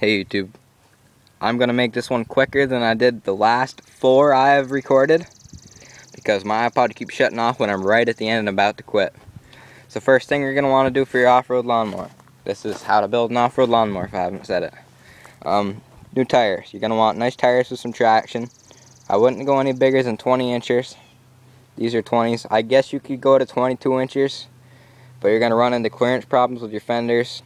Hey YouTube, I'm gonna make this one quicker than I did the last 4 I have recorded because my iPod keeps shutting off when I'm right at the end and about to quit. So first thing you're gonna want to do for your off-road lawnmower. This is how to build an off-road lawnmower if I haven't said it. New tires. You're gonna want nice tires with some traction. I wouldn't go any bigger than 20 inches. These are 20s. I guess you could go to 22 inches, but you're gonna run into clearance problems with your fenders.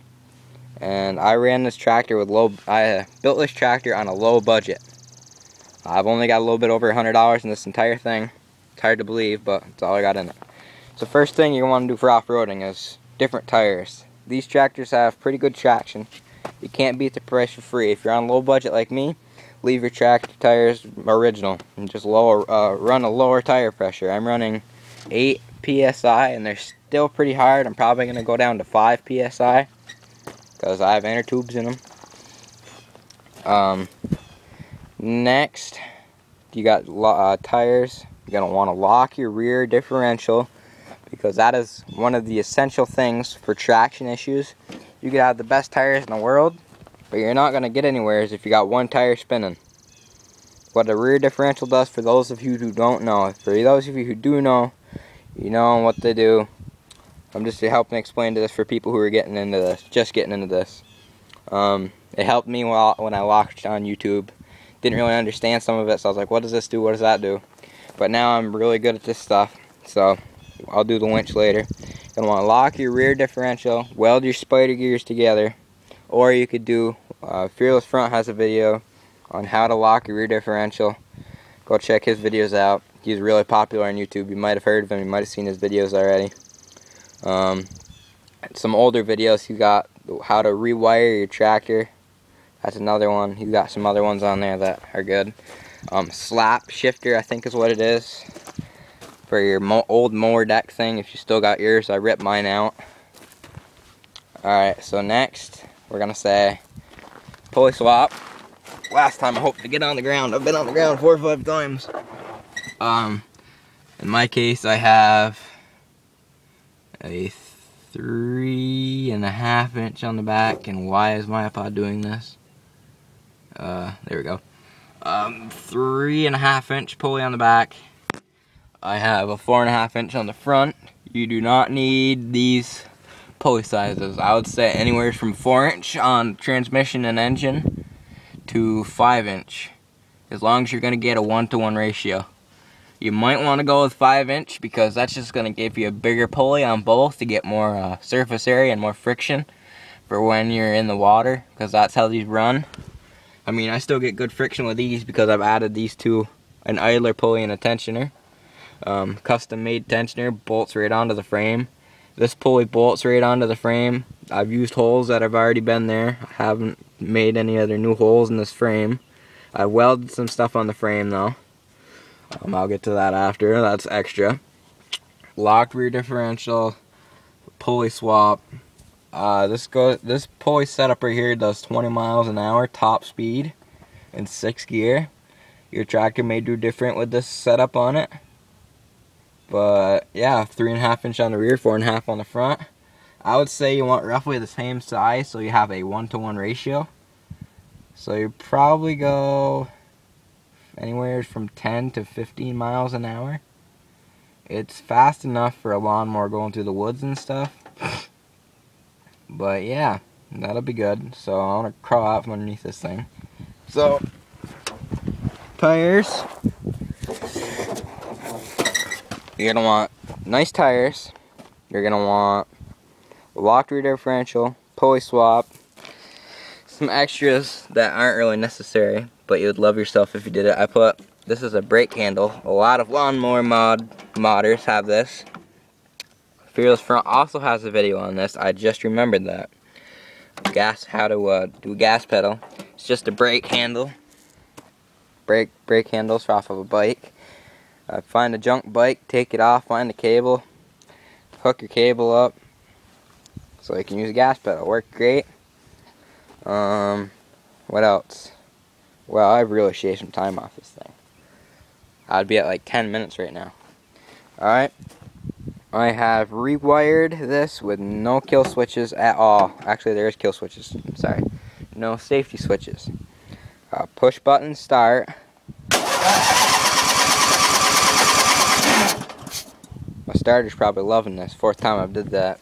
And I ran this tractor with I built this tractor on a low budget. I've only got a little bit over $100 in this entire thing. It's hard to believe, but it's all I got in it. So first thing you want to do for off-roading is different tires. These tractors have pretty good traction. You can't beat the price for free. If you're on a low budget like me, leave your tractor tires original and just run a lower tire pressure. I'm running 8 PSI and they're still pretty hard. I'm probably going to go down to 5 PSI. Because I have inner tubes in them. Next, you got tires. You're going to want to lock your rear differential because that is one of the essential things for traction issues. You could have the best tires in the world, but you're not going to get anywhere if you got one tire spinning. What a rear differential does, for those of you who don't know, for those of you who do know, you know what they do. I'm just helping explain to this for people who are getting into this, just getting into this. It helped me when I watched on YouTube. Didn't really understand some of it, so I was like, what does this do, what does that do? But now I'm really good at this stuff, so I'll do the winch later. You're going to want to lock your rear differential, weld your spider gears together, or you could do, Fearless Front has a video on how to lock your rear differential. Go check his videos out. He's really popular on YouTube. You might have heard of him, you might have seen his videos already. Some older videos, you got how to rewire your tractor. That's another one. He's got some other ones on there that are good. Slap shifter, I think is what it is, for your old mower deck thing. If you still got yours, I ripped mine out. Alright, so next we're gonna say pulley swap. Last time I hoped to get on the ground. I've been on the ground 4 or 5 times. In my case, I have a 3.5 inch on the back, and why is my iPod doing this? There we go. 3.5 inch pulley on the back. I have a 4.5 inch on the front. You do not need these pulley sizes. I would say anywhere from 4 inch on transmission and engine to 5 inch, as long as you're going to get a 1-to-1 ratio. You might want to go with 5 inch because that's just going to give you a bigger pulley on both to get more surface area and more friction for when you're in the water, because that's how these run. I mean, I still get good friction with these because I've added these to an idler pulley and a tensioner. Custom made tensioner, bolts right onto the frame. This pulley bolts right onto the frame. I've used holes that have already been there. I haven't made any other new holes in this frame. I welded some stuff on the frame though. I'll get to that after. That's extra. Locked rear differential, pulley swap. This pulley setup right here does 20 miles an hour top speed in 6th gear. Your tractor may do different with this setup on it, but yeah, 3.5 inch on the rear, 4.5 on the front. I would say you want roughly the same size, so you have a 1-to-1 ratio. So you probably go anywhere from 10 to 15 miles an hour. It's fast enough for a lawnmower going through the woods and stuff. But yeah, that'll be good. So I want to crawl out from underneath this thing. So, tires. You're going to want nice tires. You're going to want locked rear differential, pulley swap, some extras that aren't really necessary, but you would love yourself if you did it. This is a brake handle. A lot of lawnmower modders have this. Fearless Front also has a video on this. I just remembered that. How to do a gas pedal. It's just a brake handle. Brake handles off of a bike. Find a junk bike, take it off, find the cable, hook your cable up so you can use a gas pedal. Worked great. What else? Well, I've really shaved some time off this thing. I'd be at like 10 minutes right now. Alright. I have rewired this with no kill switches at all. Actually, there is kill switches. Sorry. no safety switches. Push button start. My starter's probably loving this. 4th time I've did that.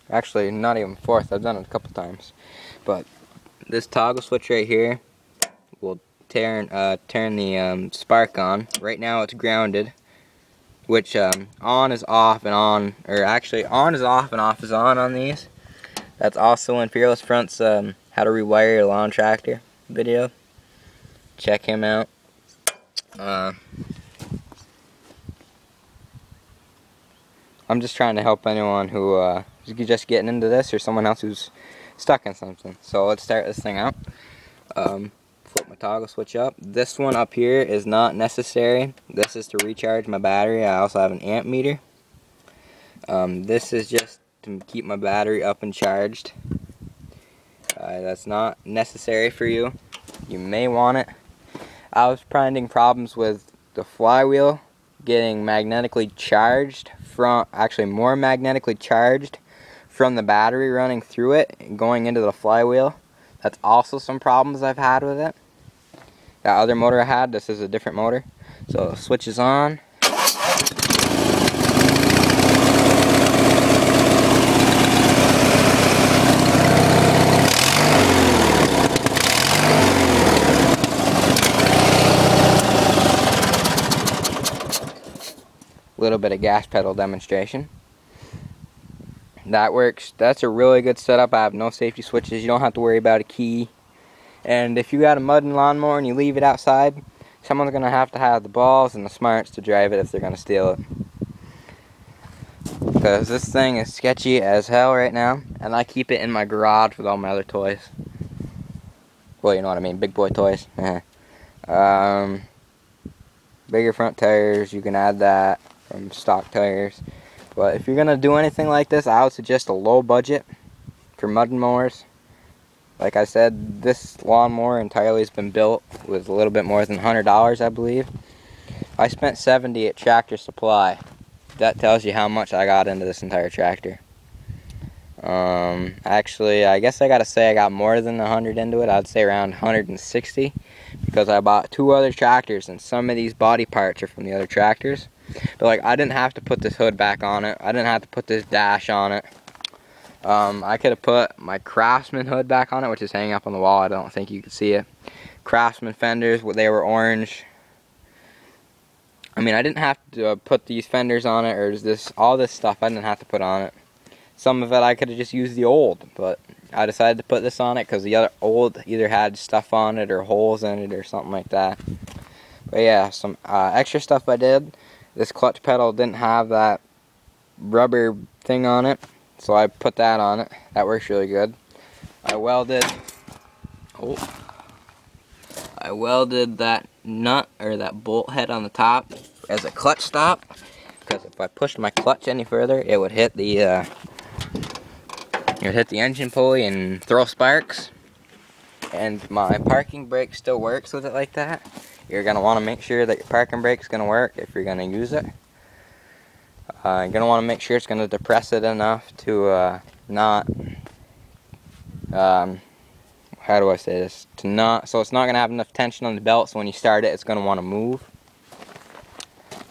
Actually, not even 4th. I've done it a couple times. But this toggle switch right here will turn the spark on. Right now it's grounded, which on is off and on, or actually on is off and off is on these. That's also in Fearless Front's How to Rewire Your Lawn Tractor video. Check him out. I'm just trying to help anyone who is just getting into this, or someone else who's stuck in something. So let's start this thing out. Flip my toggle switch up. This one up here is not necessary. This is to recharge my battery. I also have an amp meter. This is just to keep my battery up and charged. That's not necessary for you. You may want it. I was finding problems with the flywheel getting magnetically charged from, actually more magnetically charged from the battery running through it and going into the flywheel. That's also some problems I've had with it. That other motor I had, this is a different motor. So switch is on. Little bit of gas pedal demonstration. That works. That's a really good setup. I have no safety switches. You don't have to worry about a key. And if you got a mud and lawnmower and you leave it outside, someone's going to have the balls and the smarts to drive it if they're going to steal it. Because this thing is sketchy as hell right now, and I keep it in my garage with all my other toys. Well, you know what I mean, big boy toys. Bigger front tires, you can add that from stock tires. But if you're going to do anything like this, I would suggest a low budget for mud and mowers. Like I said, this lawnmower entirely has been built with a little bit more than $100, I believe. I spent $70 at Tractor Supply. That tells you how much I got into this entire tractor. Actually, I guess I gotta say I got more than 100 into it. I'd say around 160, because I bought 2 other tractors, and some of these body parts are from the other tractors. But like, I didn't have to put this hood back on it. I didn't have to put this dash on it. I could have put my Craftsman hood back on it, which is hanging up on the wall. I don't think you can see it. Craftsman fenders, they were orange. I mean, I didn't have to put these fenders on it, or all this stuff I didn't have to put on it. Some of it I could have just used the old, but I decided to put this on it because the other old either had stuff on it or holes in it or something like that. But yeah, some extra stuff I did. This clutch pedal didn't have that rubber thing on it, so I put that on it. That works really good. I welded that nut, or that bolt head on the top as a clutch stop, because if I pushed my clutch any further, it would hit the engine pulley and throw sparks. And my parking brake still works with it like that. You're going to want to make sure that your parking brake is going to work if you're going to use it. You're going to want to make sure it's going to depress it enough to not, how do I say this? So it's not going to have enough tension on the belt, so when you start it, it's going to want to move.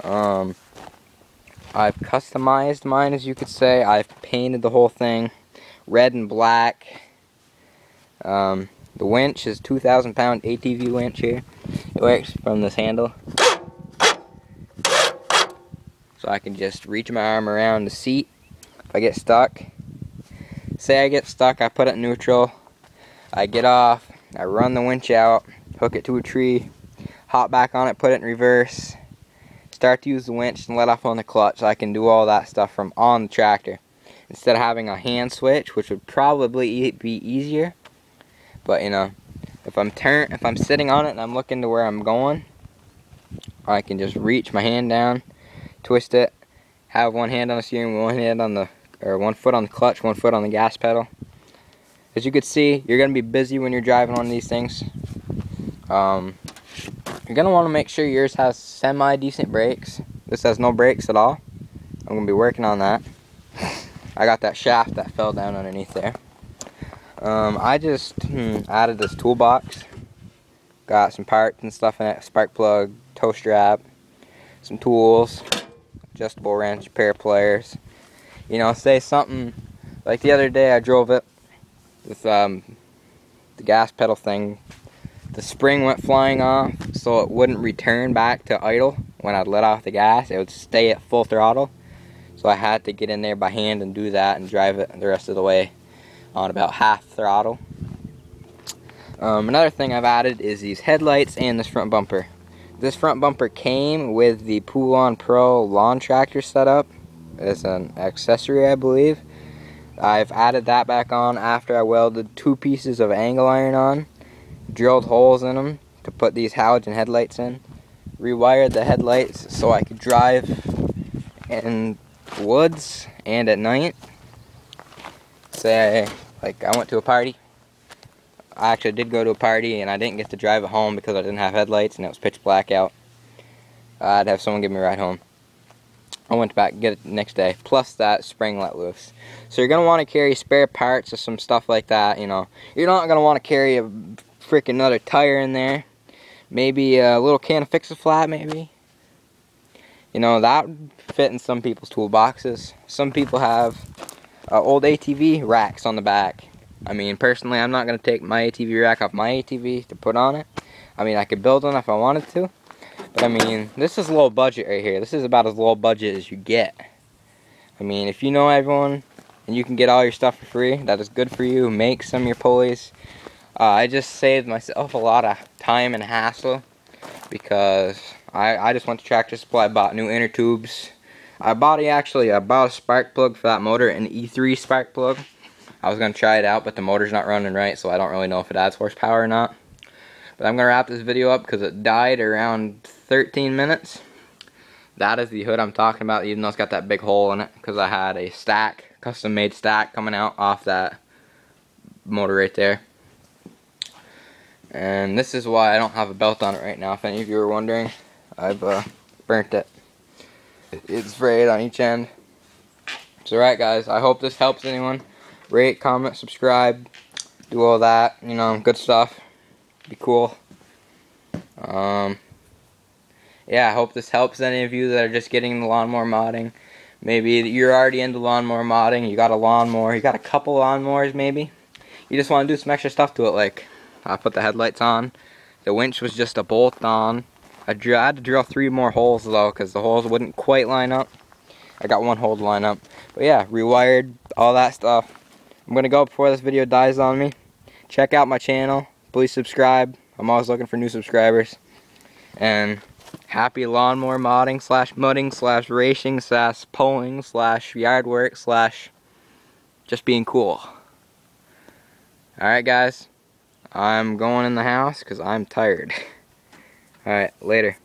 I've customized mine, as you could say. I've painted the whole thing red and black. The winch is 2,000 pound ATV winch here. It works from this handle. So I can just reach my arm around the seat if I get stuck. Say I get stuck, I put it in neutral. I get off, I run the winch out, hook it to a tree, hop back on it, put it in reverse, start to use the winch and let off on the clutch. I can do all that stuff from on the tractor, instead of having a hand switch, which would probably be easier. But you know, if I'm sitting on it and I'm looking to where I'm going, I can just reach my hand down, twist it, have one hand on the steering wheel, one foot on the clutch, one foot on the gas pedal. As you can see, you're going to be busy when you're driving one of these things. You're going to want to make sure yours has semi-decent brakes. This has no brakes at all. I'm going to be working on that. I got that shaft that fell down underneath there. I just added this toolbox. Got some parts and stuff in it, spark plug, toe strap, some tools, adjustable wrench, pair of pliers. You know, say something like the other day I drove it with the gas pedal thing. The spring went flying off, so it wouldn't return back to idle when I'd let off the gas. It would stay at full throttle. So I had to get in there by hand and do that and drive it the rest of the way on about half throttle. Another thing I've added is these headlights and this front bumper. This front bumper came with the Poulon Pro lawn tractor setup as an accessory, I believe. I've added that back on after I welded 2 pieces of angle iron on, drilled holes in them to put these halogen headlights in, rewired the headlights so I could drive in the woods and at night. Say, like I went to a party. I actually did go to a party and I didn't get to drive it home because I didn't have headlights and it was pitch black out. I'd have someone give me a ride home. I went back and get it the next day, plus that spring let loose. So you're going to want to carry spare parts or some stuff like that, you know. You're not going to want to carry a freaking another tire in there. Maybe a little can of Fix-A-Flat, maybe. You know, that would fit in some people's toolboxes. Some people have old ATV racks on the back. I mean, personally, I'm not going to take my ATV rack off my ATV to put on it. I mean, I could build one if I wanted to. But I mean, this is low budget right here. This is about as low budget as you get. I mean, if you know everyone and you can get all your stuff for free, that is good for you. Make some of your pulleys. I just saved myself a lot of time and hassle because I just went to Tractor Supply, bought new inner tubes. I bought a spark plug for that motor, an E3 spark plug. I was going to try it out, but the motor's not running right, so I don't really know if it adds horsepower or not. But I'm going to wrap this video up because it died around 13 minutes. That is the hood I'm talking about, even though it's got that big hole in it, because I had a stack, custom-made stack coming out off that motor right there. And this is why I don't have a belt on it right now, if any of you are wondering. I've burnt it. It's frayed on each end. So alright guys, I hope this helps anyone. Rate, comment, subscribe, do all that, you know, good stuff. Be cool. Yeah, I hope this helps any of you that are just getting the lawnmower modding. Maybe you're already into lawnmower modding, you got a lawnmower, you got a couple lawnmowers maybe. You just want to do some extra stuff to it, like I put the headlights on. The winch was just a bolt on. I had to drill 3 more holes though, because the holes wouldn't quite line up. I got 1 hole to line up. But yeah, rewired, all that stuff. I'm going to go before this video dies on me. Check out my channel. Please subscribe. I'm always looking for new subscribers. And happy lawnmower modding / mudding / racing / pulling / yard work / just being cool. Alright guys, I'm going in the house because I'm tired. Alright, later.